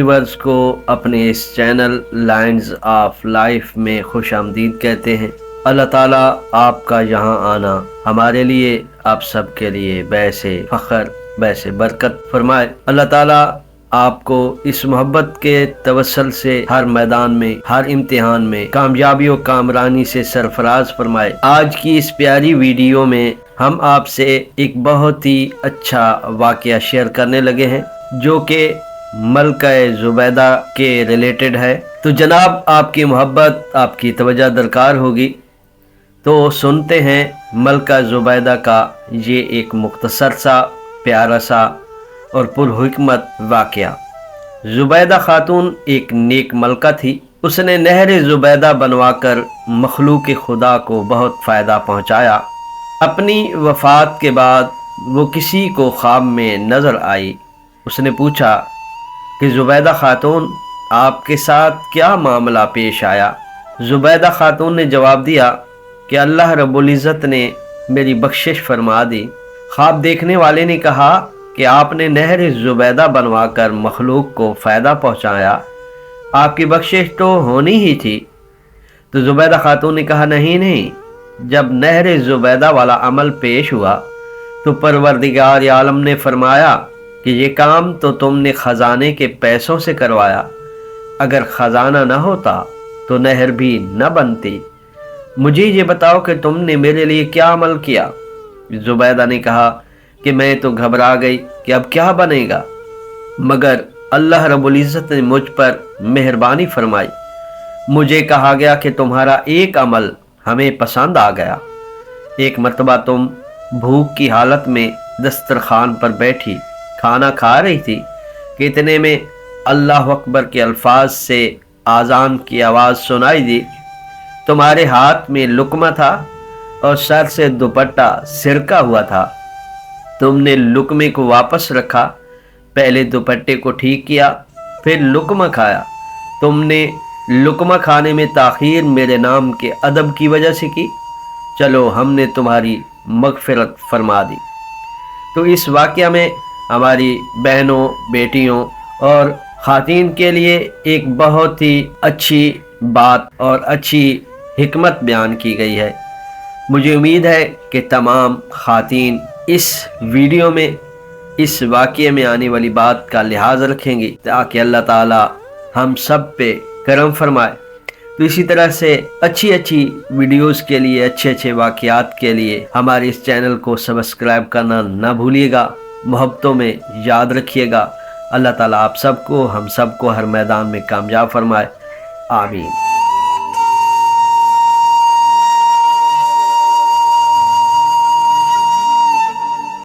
Viewers को अपने इस चैनल लाइन्स ऑफ लाइफ में खुश आमदीद कहते हैं। अल्लाह ताला आपका यहाँ आना हमारे लिए, आप सब के लिए बैसे फ़ख्र बैसे बरकत फरमाए। अल्लाह ताला आपको इस मोहब्बत के तवस्सल से हर मैदान में, हर इम्तिहान में कामयाबी और कामरानी से सरफराज फरमाए। आज की इस प्यारी वीडियो में हम आपसे एक बहुत ही अच्छा वाक़या शेयर करने लगे हैं जो कि मलका ज़ुबैदा के रिलेटेड है। तो जनाब आपकी मोहब्बत, आपकी तवज्जो दरकार होगी, तो सुनते हैं मलका ज़ुबैदा का ये एक मुख्तसर सा प्यारा सा और पुरहिकमत वाक़या। ज़ुबैदा खातून एक नेक मलका थी। उसने नहर ज़ुबैदा बनवाकर मखलूक खुदा को बहुत फ़ायदा पहुँचाया। अपनी वफ़ात के बाद वो किसी को ख्वाब में नज़र आई। उसने पूछा कि ज़ुबैदा खातून, आपके साथ क्या मामला पेश आया? ज़ुबैदा खातून ने जवाब दिया कि अल्लाह रब्बुल इज़्ज़त ने मेरी बख्शिश फरमा दी। ख्वाब देखने वाले ने कहा कि आपने नहर ज़ुबैदा बनवाकर मखलूक को फ़ायदा पहुँचाया, आपकी बख्शिश तो होनी ही थी। तो ज़ुबैदा खातून ने कहा, नहीं, जब नहर ज़ुबैदा वाला अमल पेश हुआ तो परवरदिगार आलम ने फरमाया कि ये काम तो तुमने ख़जाने के पैसों से करवाया, अगर ख़जाना न होता तो नहर भी न बनती। मुझे ये बताओ कि तुमने मेरे लिए क्या अमल किया? ज़ुबैदा ने कहा कि मैं तो घबरा गई कि अब क्या बनेगा, मगर अल्लाह रब्बुल इज़्ज़त ने मुझ पर मेहरबानी फरमाई। मुझे कहा गया कि तुम्हारा एक अमल हमें पसंद आ गया। एक मर्तबा तुम भूख की हालत में दस्तरखान पर बैठी खाना खा रही थी कि इतने में अल्लाह अकबर के अल्फाज से आज़ान की आवाज़ सुनाई दी। तुम्हारे हाथ में लुकमा था और सर से दुपट्टा सिरका हुआ था। तुमने लुकमे को वापस रखा, पहले दुपट्टे को ठीक किया, फिर लुकमा खाया। तुमने लुकमा खाने में ताख़ीर मेरे नाम के अदब की वजह से की। चलो, हमने तुम्हारी मग़फ़िरत फरमा दी। तो इस वाक़या में हमारी बहनों, बेटियों और ख़ातीन के लिए एक बहुत ही अच्छी बात और अच्छी हिकमत बयान की गई है। मुझे उम्मीद है कि तमाम ख़ातीन इस वीडियो में, इस वाक़ये में आने वाली बात का लिहाज रखेंगी ताकि अल्लाह ताला हम सब पे करम फरमाए। तो इसी तरह से अच्छी वीडियोस के लिए, अच्छे वाक़यात के लिए हमारे इस चैनल को सब्सक्राइब करना ना भूलिएगा। मोहब्बतों में याद रखिएगा। अल्लाह ताला आप सबको, हम सबको हर मैदान में कामयाब फरमाए। आमीन।